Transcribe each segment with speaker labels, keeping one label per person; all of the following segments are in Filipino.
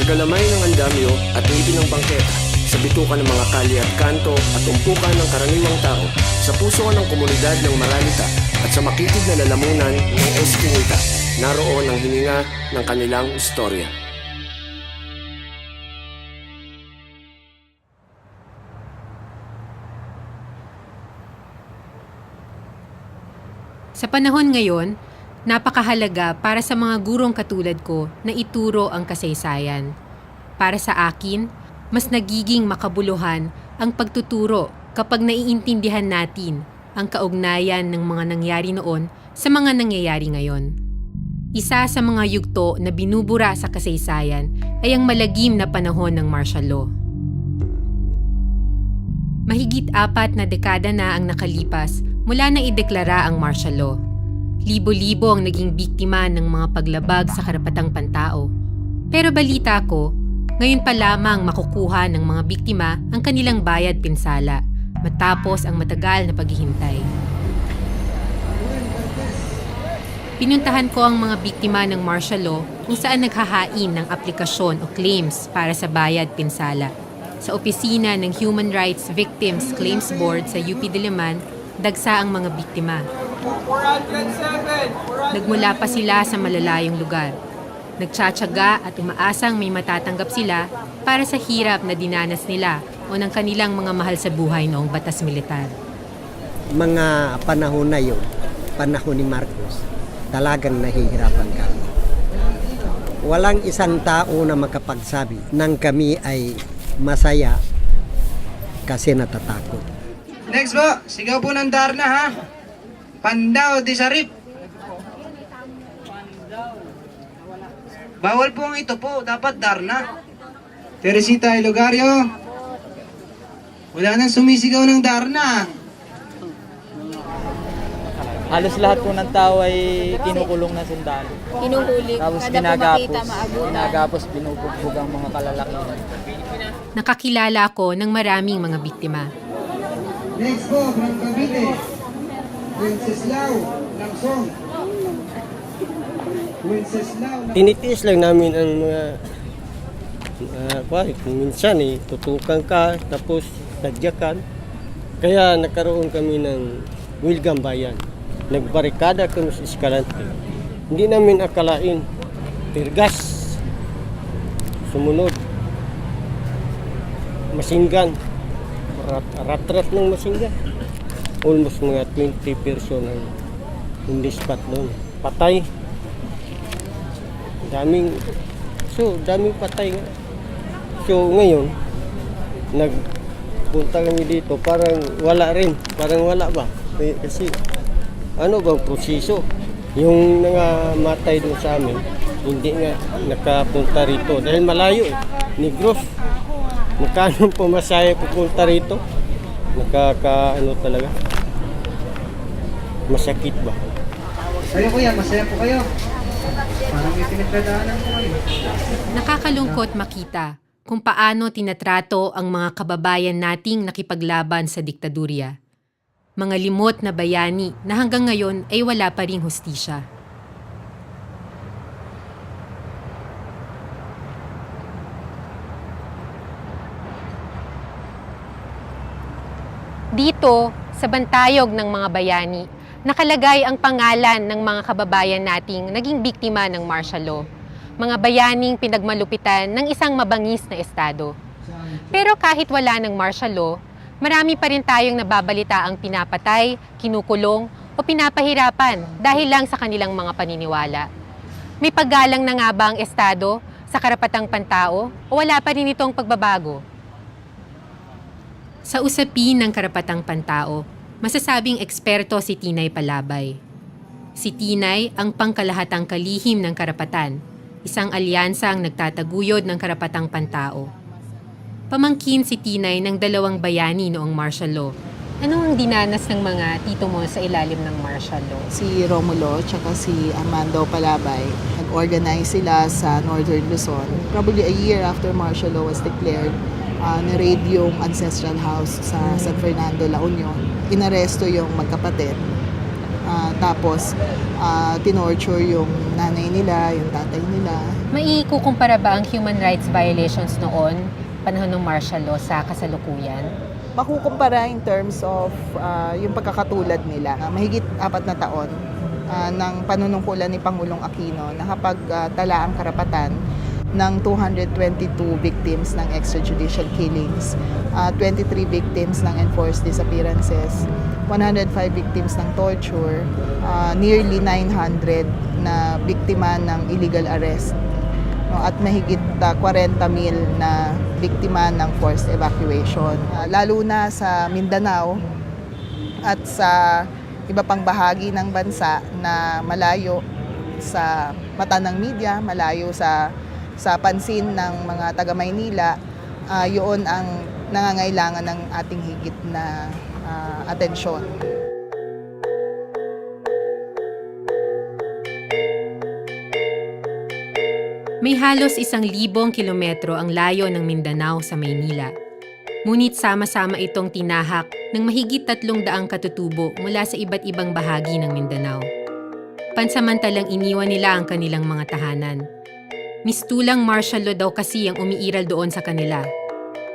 Speaker 1: galamay ng andamyo at ngipin ng bangketa, sa bitukan ng mga kalye at kanto at umpukan ng karaniwang tao, sa puso ng komunidad ng Maralita at sa makitid na lalamunan ng Eskinita, naroon ang hininga ng kanilang istorya.
Speaker 2: Sa panahon ngayon, napakahalaga para sa mga gurong katulad ko na ituro ang kasaysayan. Para sa akin, mas nagiging makabuluhan ang pagtuturo kapag naiintindihan natin ang kaugnayan ng mga nangyari noon sa mga nangyayari ngayon. Isa sa mga yugto na binubura sa kasaysayan ay ang malagim na panahon ng martial law. Mahigit 4 na dekada na ang nakalipas mula na ideklara ang martial law. Libo-libo ang naging biktima ng mga paglabag sa karapatang pantao. Pero balita ko, ngayon pa lamang makukuha ng mga biktima ang kanilang bayad pinsala matapos ang matagal na paghihintay. Pinuntahan ko ang mga biktima ng martial law kung saan naghahain ng aplikasyon o claims para sa bayad pinsala. Sa opisina ng Human Rights Victims Claims Board sa UP Diliman, dagsa ang mga biktima.
Speaker 3: 407!
Speaker 2: Nagmula pa sila sa malalayong lugar. Nagtsatsaga at umaasang may matatanggap sila para sa hirap na dinanas nila o ng kanilang mga mahal sa buhay noong batas militar.
Speaker 4: Mga panahon na yun, panahon ni Marcos, talagang nahihirapan kami. Walang isang tao na makapagsabi nang kami ay masaya kasi natatakot.
Speaker 3: Next po, sigaw po ng Darna ha. Pandaw di Sarip. Bawal po ang ito po, dapat Darna. Teresita Ilogario. Wala nang sumisigaw ng Darna.
Speaker 5: Halos lahat po ng tao ay kinukulong na sundalo.
Speaker 6: Hinuhuli.
Speaker 5: Tapos
Speaker 6: Kada po makita, maabutan.
Speaker 5: ginagapos, binubugbog ang mga kalalakihan.
Speaker 2: Nakakilala ko ng maraming mga biktima.
Speaker 3: Next po, from Cavite. Wenceslao Langsong. Wenceslao Langsong.
Speaker 4: Tinitiis lang namin ang mga kung minsan tutukan ka tapos tadyakan. Kaya nagkaroon kami ng Wilgam Bayan. Nagbarikada kami sa Escalante. Hindi namin akalain. Tirgas. Sumunod. Masinggan. Ratrat ng masinggan. Almost mga 20 person ang in the spot doon. Patay. Daming patay nga. So ngayon, nagpunta kami dito, parang wala rin. Parang wala ba? Kasi ano bang proseso? Yung nangamatay doon sa amin, hindi nga nakapunta rito. Dahil malayo Negros. Magkano pumasaya pupunta rito? Talaga. Masakit ba?
Speaker 3: Kayo kuya, masaya po kayo. Parang may pinagdadaanan po kayo.
Speaker 2: Nakakalungkot makita kung paano tinatrato ang mga kababayan nating nakipaglaban sa diktadurya. Mga limot na bayani na hanggang ngayon ay wala pa ring hustisya. Dito, sa bantayog ng mga bayani, nakalagay ang pangalan ng mga kababayan nating naging biktima ng martial law. Mga bayaning pinagmalupitan ng isang mabangis na estado. Pero kahit wala ng martial law, marami pa rin tayong nababalita ang pinapatay, kinukulong o pinapahirapan dahil lang sa kanilang mga paniniwala. May paggalang na nga ba ang estado sa karapatang pantao o wala pa rin itong pagbabago? Sa usapin ng karapatang pantao, masasabing eksperto si Tinay Palabay. Si Tinay ang pangkalahatang kalihim ng karapatan, isang alyansang nagtataguyod ng karapatang pantao. Pamangkin si Tinay ng 2 bayani noong martial law. Ano ang dinanas ng mga tito mo sa ilalim ng martial law?
Speaker 7: Si Romulo at si Armando Palabay, nag-organize sila sa Northern Luzon. Probably a year after martial law was declared, na-raid yung ancestral house sa San Fernando, La Union. Inaresto yung magkapatid. Tapos, tinorture yung nanay nila, yung tatay nila.
Speaker 2: Maikukumpara ba ang human rights violations noon, panahon ng martial law, sa kasalukuyan?
Speaker 7: Makukumpara in terms of yung pagkakatulad nila. Mahigit 4 na taon ng panunungkulan ni Pangulong Aquino na tala ang karapatan ng 222 victims ng extrajudicial killings, 23 victims ng enforced disappearances, 105 victims ng torture, nearly 900 na biktima ng illegal arrest, no, at mahigit 40,000 na biktima ng forced evacuation. Lalo na sa Mindanao at sa iba pang bahagi ng bansa na malayo sa mata ng media, malayo sa pansin ng mga taga-Maynila, yun ang nangangailangan ng ating higit na atensyon.
Speaker 2: May halos 1,000 kilometro ang layo ng Mindanao sa Maynila. Ngunit sama-sama itong tinahak ng mahigit 300 katutubo mula sa iba't ibang bahagi ng Mindanao. Pansamantalang iniwan nila ang kanilang mga tahanan. Mistulang martial law daw kasi ang umiiral doon sa kanila.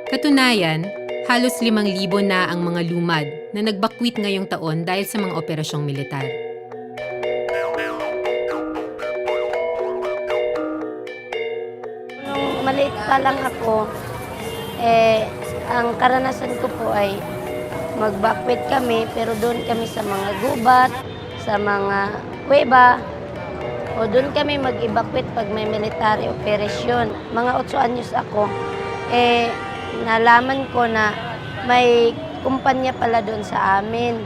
Speaker 2: Katunayan, halos 5,000 na ang mga lumad na nagbakwit ngayong taon dahil sa mga operasyong militar.
Speaker 8: Nung maliit pa lang ako, ang karanasan ko po ay magbakwit kami, pero doon kami sa mga gubat, sa mga kuweba, o doon kami mag-evacuate pag may military operation. Mga 8 anyos ako, nalaman ko na may kumpanya pala doon sa amin.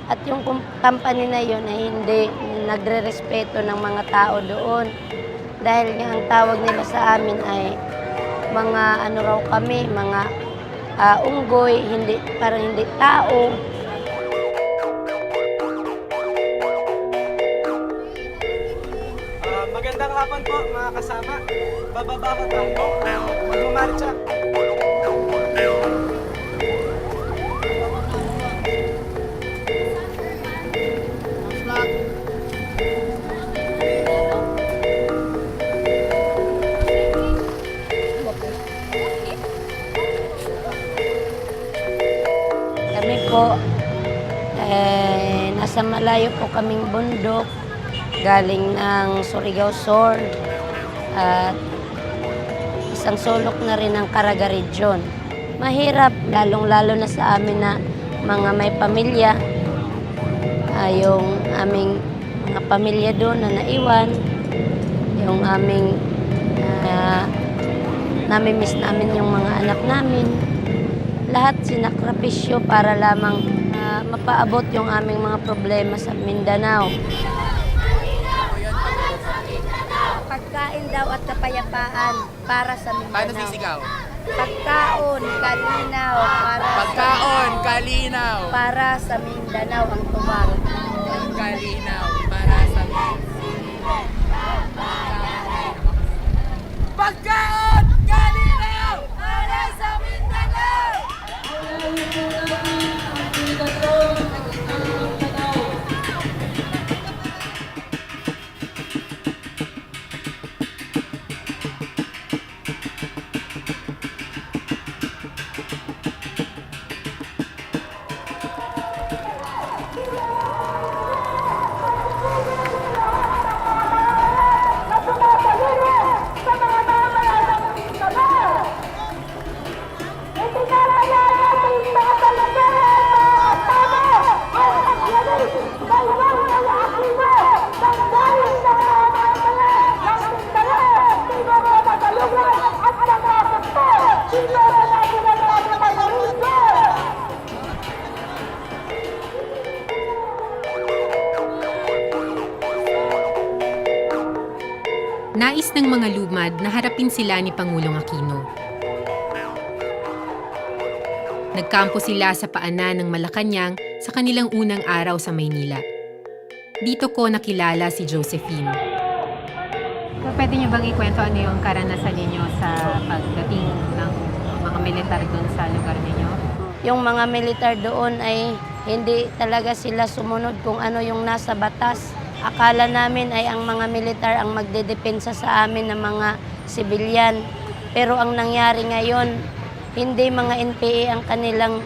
Speaker 8: At yung company na yun ay hindi nagre-respeto ng mga tao doon. Dahil nga ang tawag nila sa amin ay mga ano raw kami, mga unggoy, parang hindi tao.
Speaker 3: Magandang hapon po mga kasama. Bababa ko tayo. Magmamarcha.
Speaker 8: Kami po, nasa malayo po kaming bundok, galing ng Surigao Sur at isang sulok na rin ng Caraga Region. Mahirap, lalong-lalo na sa amin na mga may pamilya, yung aming mga pamilya doon na naiwan, yung aming namimiss namin yung mga anak namin. Lahat sinakripisyo para lamang mapaabot yung aming mga problema sa Mindanao. Pagkain daw at kapayapaan para sa Mindanao.
Speaker 9: Paano sisigaw?
Speaker 8: Pagkaon, kalinaw,
Speaker 9: kalinaw.
Speaker 8: para sa Mindanao ang tubag.
Speaker 9: Kalinaw para sa Pagkaon! Kalinaw! Para sa Mindanao!
Speaker 2: Nais ng mga lumad na harapin sila ni Pangulong Aquino. Nagkampo sila sa paanan ng Malacanang sa kanilang unang araw sa Maynila. Dito ko nakilala si Josephine. Pwede niyo bang ikwento ano yung karanasan ninyo sa pagdating ng mga militar doon sa lugar ninyo?
Speaker 8: Yung mga militar doon ay Hindi talaga sila sumunod kung ano yung nasa batas. Akala namin ay ang mga militar ang magdedepensa sa amin ng mga sibilyan. Pero ang nangyari ngayon, hindi mga NPA ang kanilang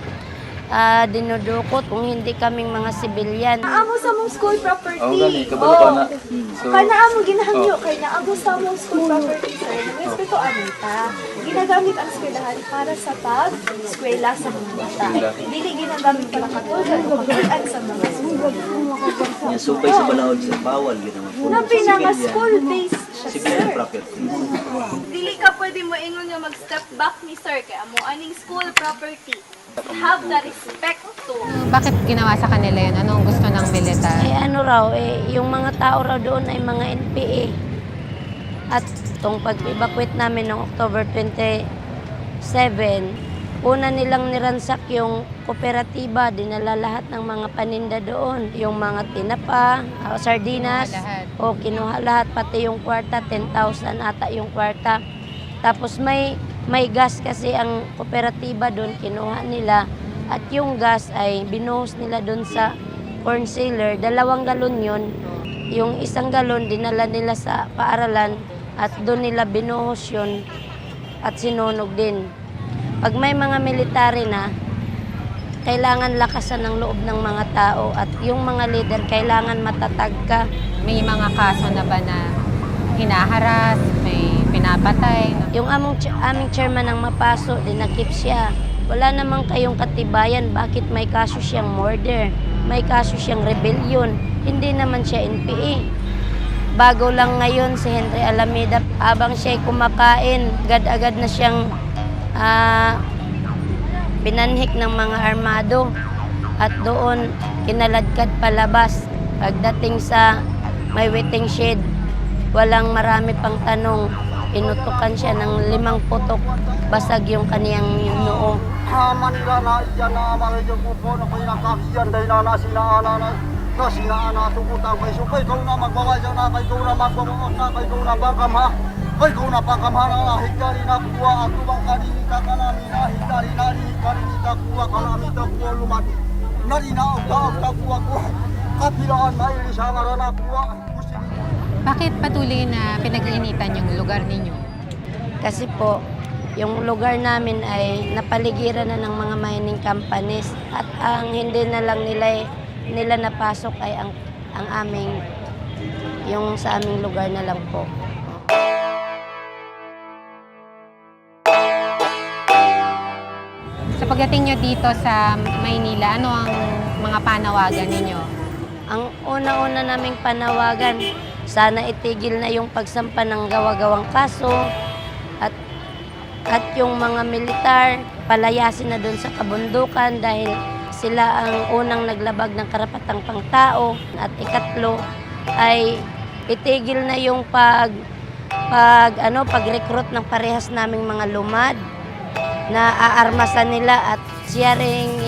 Speaker 8: dinudukot kung hindi kaming mga sibilyan.
Speaker 6: Amo sa mong school property.
Speaker 5: Oo, gani, kabalo ka na. So,
Speaker 6: Kana amo ginahanyo kay naabo sa mong school property sir. Respeto amita. Ginagamit ang eskwelahan para sa pag-eskwela sa mga bata. Dili ginagamit para katulad o pagkulaan sa mga school.
Speaker 10: Yung supay sa balahod sa bawal ginawa po.
Speaker 6: Napi na nga school-based siya
Speaker 10: Civil
Speaker 6: sir.
Speaker 10: property.
Speaker 6: Dili ka pwede mo ingon nga mag-step back ni sir kay amo aning school property. Have the respect to.
Speaker 2: Bakit ginawa sa kanila yun? Anong gusto ng militar?
Speaker 8: Ano raw, yung mga tao raw doon ay mga NPA. At itong pag-evacuate namin noong October 27, una nilang niransak yung kooperatiba, dinala lahat ng mga paninda doon. Yung mga tinapa, sardinas, kinuha lahat, pati yung kwarta, 10,000 ata yung kwarta. Tapos may gas kasi ang kooperatiba doon, kinuha nila. At yung gas ay binuhos nila doon sa corn sealer. 2 galon yun. Yung 1 galon, dinala nila sa paaralan at doon nila binuhos yun at sinunog din. Pag may mga military na, kailangan lakasan ng loob ng mga tao at yung mga leader, kailangan matatag ka.
Speaker 2: May mga kaso na ba na hinaharas, may pinapatay?
Speaker 8: Yung aming chairman ng Mapaso, dinakip siya. Wala namang kayong katibayan, bakit may kaso siyang murder, may kaso siyang rebellion, hindi naman siya NPA. Bago lang ngayon si Henry Alameda, habang siya'y kumakain, agad-agad na siyang binanhik ng mga armado at doon kinaladkad palabas. Pagdating sa may waiting shed, walang marami pang tanong, pinutukan siya ng 5 putok, basag yung kaniyang noo.
Speaker 4: Manila na iyan na malayong upo na pinakakiyan dahil na sinaana na sinaana tugutang may supay kau na magbabayaw na kay kau na magbabaot na kay kau na bangkamha kay kau na pangkamha na higari na kuwa at tubang kanini ka kanami na higari na higari ka kuwa kanami ta kuwa lumat nari na og ta kuwa kuwa kapilaan na ili sa marana kuwa.
Speaker 2: Bakit patuloy na pinag-iinitan yung lugar ninyo?
Speaker 8: Kasi po, yung lugar namin ay napaligiran na ng mga mining companies at ang hindi na lang nila napasok ay ang aming, yung sa aming lugar na lang po.
Speaker 2: Sa pagdating nyo dito sa Maynila, ano ang mga panawagan ninyo?
Speaker 8: Ang una-una naming panawagan, sana itigil na yung pagsampa ng gawa-gawang kaso at yung mga militar, palayasin na doon sa kabundukan dahil sila ang unang naglabag ng karapatang pangtao. At ikatlo ay itigil na yung pag-recruit ng parehas naming mga lumad na aarmasan nila at siya ring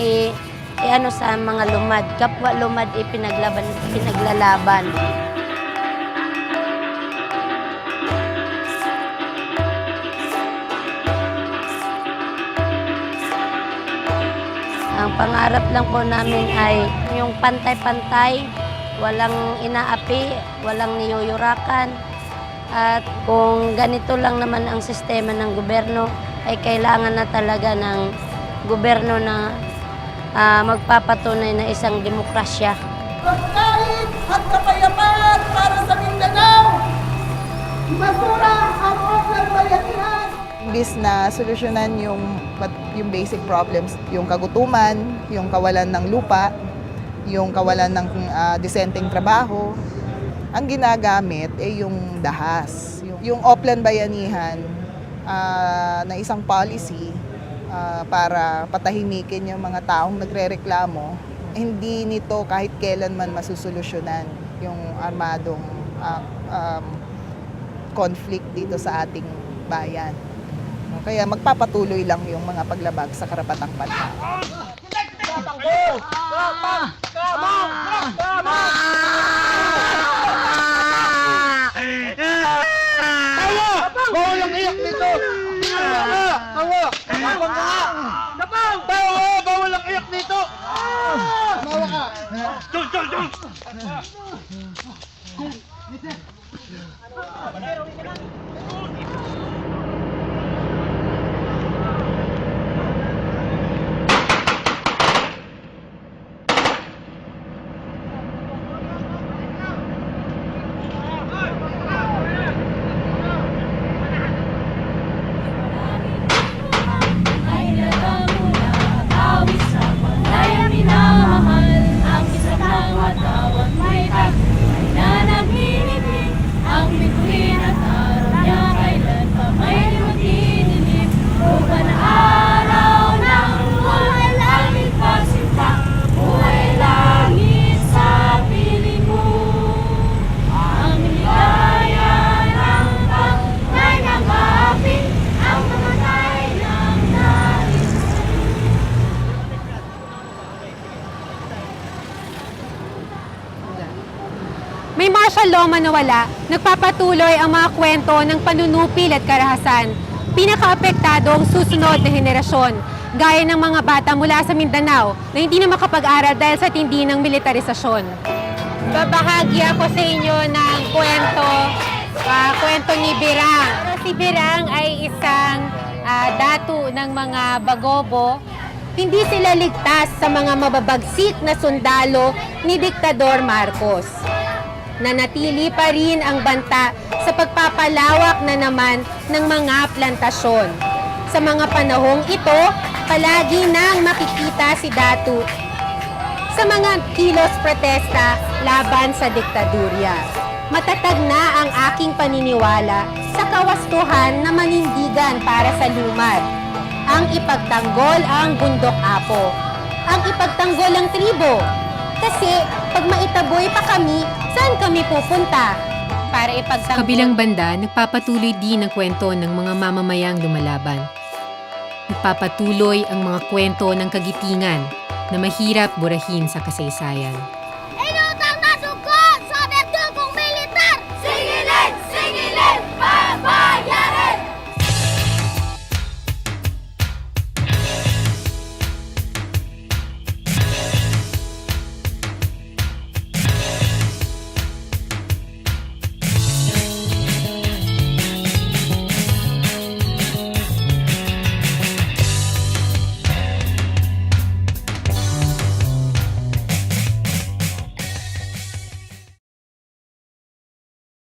Speaker 8: sa mga lumad. Kapwa lumad pinaglalaban. Ang pangarap lang po namin ay yung pantay-pantay, walang inaapi, walang niyuyurakan. At kung ganito lang naman ang sistema ng gobyerno, ay kailangan na talaga ng gobyerno na magpapatunay na isang demokrasya.
Speaker 9: Pagkain at kapayapaan para sa Mindanao! Masura ang offline bayanihan!
Speaker 7: Imbis na solusyonan yung basic problems, yung kagutuman, yung kawalan ng lupa, yung kawalan ng disenteng trabaho, ang ginagamit ay yung dahas. Yung offline bayanihan na isang policy para patahimikin yung mga taong nagrereklamo, hindi nito kahit kailanman masusolusyonan yung armadong conflict dito sa ating bayan. Kaya magpapatuloy lang yung mga paglabag sa karapatang bansa.
Speaker 4: Bawal ang iyak nito! Bawal ang iyak nito!
Speaker 2: May martial law man nawala, nagpapatuloy ang mga kwento ng panunupil at karahasan. Pinakaapektado ang susunod na henerasyon, gaya ng mga bata mula sa Mindanao na hindi na makapag-aral dahil sa tindi ng militarisasyon. Babahagi ako sa inyo ng kwento ni Birang. Si Birang ay isang datu ng mga Bagobo. Hindi sila ligtas sa mga mababagsik na sundalo ni Diktador Marcos. Nanatili pa rin ang banta sa pagpapalawak na naman ng mga plantasyon. Sa mga panahong ito, palagi nang makikita si Datu sa mga kilos protesta laban sa diktadurya. Matatag na ang aking paniniwala sa kawastuhan na manindigan para sa lumad. Ang ipagtanggol ang bundok apo. Ang ipagtanggol ang tribo. Kasi pag maitaboy pa kami, saan kami pupunta? Para ipagtanggol. Sa kabilang banda, nagpapatuloy din ang kwento ng mga mamamayang lumalaban. Nagpapatuloy ang mga kwento ng kagitingan na mahirap burahin sa kasaysayan.